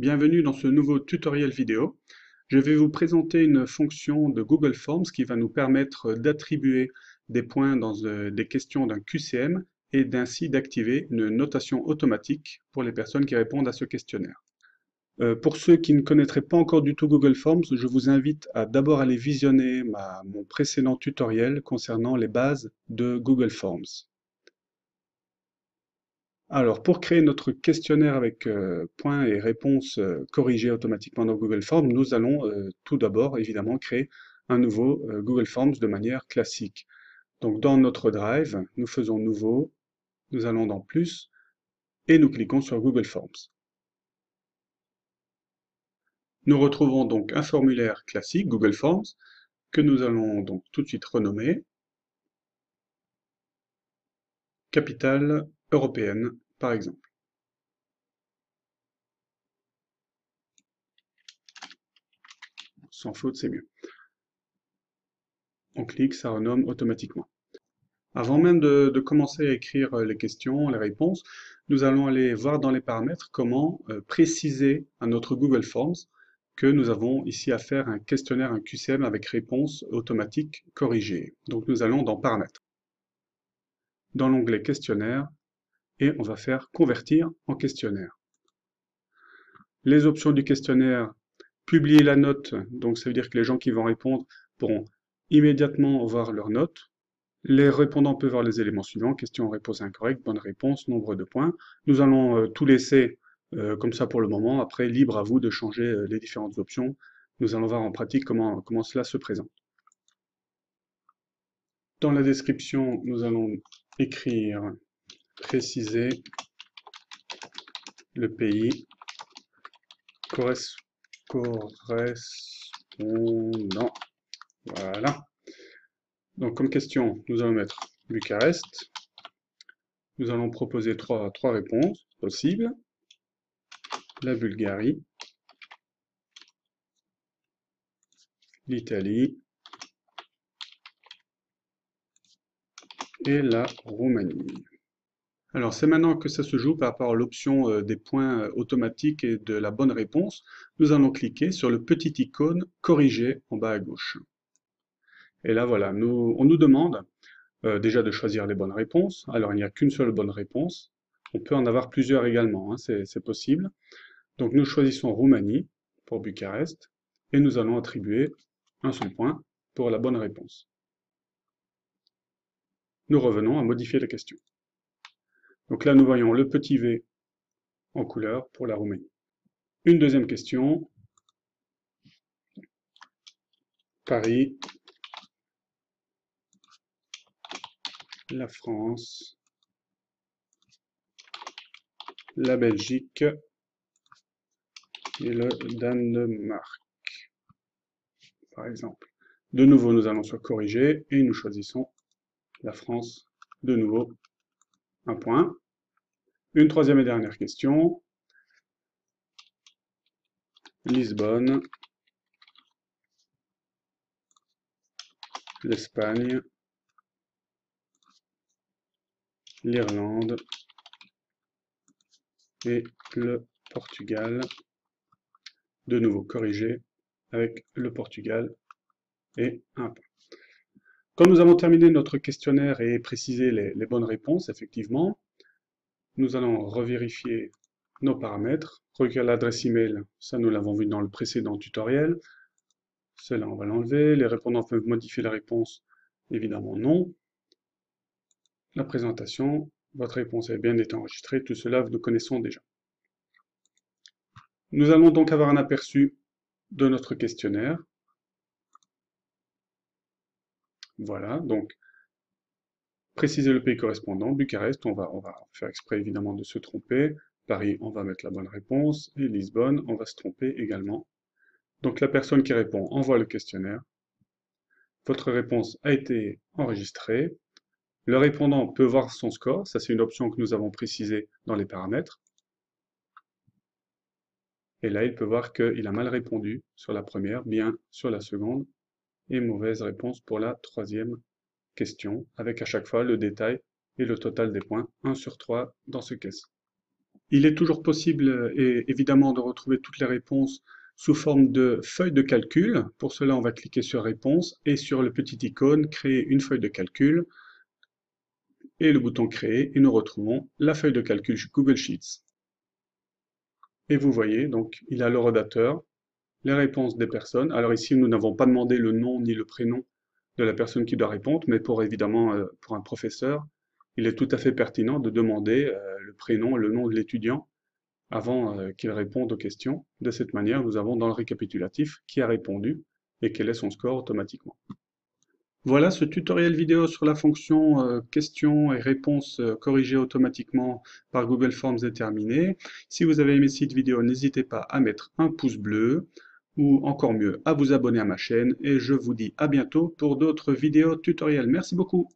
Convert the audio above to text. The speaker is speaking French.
Bienvenue dans ce nouveau tutoriel vidéo. Je vais vous présenter une fonction de Google Forms qui va nous permettre d'attribuer des points dans des questions d'un QCM et d'ainsi d'activer une notation automatique pour les personnes qui répondent à ce questionnaire. Pour ceux qui ne connaîtraient pas encore du tout Google Forms, je vous invite à d'abord aller visionner mon précédent tutoriel concernant les bases de Google Forms. Alors, pour créer notre questionnaire avec points et réponses corrigées automatiquement dans Google Forms, nous allons tout d'abord, évidemment, créer un nouveau Google Forms de manière classique. Donc, dans notre Drive, nous faisons Nouveau, nous allons dans Plus, et nous cliquons sur Google Forms. Nous retrouvons donc un formulaire classique, Google Forms, que nous allons donc tout de suite renommer Capitale européenne, par exemple. Sans faute, c'est mieux. On clique, ça renomme automatiquement. Avant même de commencer à écrire les questions, les réponses, nous allons aller voir dans les paramètres comment préciser à notre Google Forms que nous avons ici à faire un questionnaire, un QCM avec réponse automatique corrigée. Donc nous allons dans Paramètres, dans l'onglet Questionnaire, et on va faire Convertir en questionnaire. Les options du questionnaire, publier la note, donc ça veut dire que les gens qui vont répondre pourront immédiatement voir leur note. Les répondants peuvent voir les éléments suivants, question, réponse incorrecte, bonne réponse, nombre de points. Nous allons tout laisser comme ça pour le moment, après libre à vous de changer les différentes options. Nous allons voir en pratique comment cela se présente. Dans la description, nous allons écrire, préciser le pays correspondant. Voilà. Donc comme question, nous allons mettre Bucarest. Nous allons proposer trois réponses possibles. La Bulgarie, l'Italie et la Roumanie. Alors c'est maintenant que ça se joue par rapport à l'option des points automatiques et de la bonne réponse. Nous allons cliquer sur le petit icône corriger en bas à gauche. Et là voilà, on nous demande déjà de choisir les bonnes réponses. Alors il n'y a qu'une seule bonne réponse. On peut en avoir plusieurs également, hein, c'est possible. Donc nous choisissons Roumanie pour Bucarest et nous allons attribuer un seul point pour la bonne réponse. Nous revenons à modifier la question. Donc là, nous voyons le petit V en couleur pour la Roumanie. Une deuxième question. Paris, la France, la Belgique et le Danemark, par exemple. De nouveau, nous allons sur corriger et nous choisissons la France. De nouveau, un point. Une troisième et dernière question. Lisbonne, l'Espagne, l'Irlande et le Portugal. De nouveau corrigé avec le Portugal et un point. Quand nous avons terminé notre questionnaire et précisé les bonnes réponses, effectivement, nous allons revérifier nos paramètres. Recueillir l'adresse email, ça nous l'avons vu dans le précédent tutoriel. Cela, on va l'enlever. Les répondants peuvent modifier la réponse, évidemment non. La présentation, votre réponse a bien été enregistrée, tout cela nous connaissons déjà. Nous allons donc avoir un aperçu de notre questionnaire. Voilà, donc préciser le pays correspondant, Bucarest, on va faire exprès évidemment de se tromper. Paris, on va mettre la bonne réponse. Et Lisbonne, on va se tromper également. Donc la personne qui répond envoie le questionnaire. Votre réponse a été enregistrée. Le répondant peut voir son score, ça c'est une option que nous avons précisée dans les paramètres. Et là, il peut voir qu'il a mal répondu sur la première, bien sur la seconde, et mauvaise réponse pour la troisième question, avec à chaque fois le détail et le total des points, 1 sur 3 dans ce cas-ci. Il est toujours possible, évidemment, de retrouver toutes les réponses sous forme de feuille de calcul. Pour cela, on va cliquer sur Réponse et sur le petit icône Créer une feuille de calcul et le bouton Créer et nous retrouvons la feuille de calcul Google Sheets. Et vous voyez, donc, il a le rédacteur, les réponses des personnes. Alors ici, nous n'avons pas demandé le nom ni le prénom de la personne qui doit répondre, mais évidemment, pour un professeur, il est tout à fait pertinent de demander le prénom et le nom de l'étudiant avant qu'il réponde aux questions. De cette manière, nous avons dans le récapitulatif qui a répondu et quel est son score automatiquement. Voilà, ce tutoriel vidéo sur la fonction questions et réponses corrigées automatiquement par Google Forms est terminé. Si vous avez aimé cette vidéo, n'hésitez pas à mettre un pouce bleu ou encore mieux à vous abonner à ma chaîne et je vous dis à bientôt pour d'autres vidéos tutoriels. Merci beaucoup.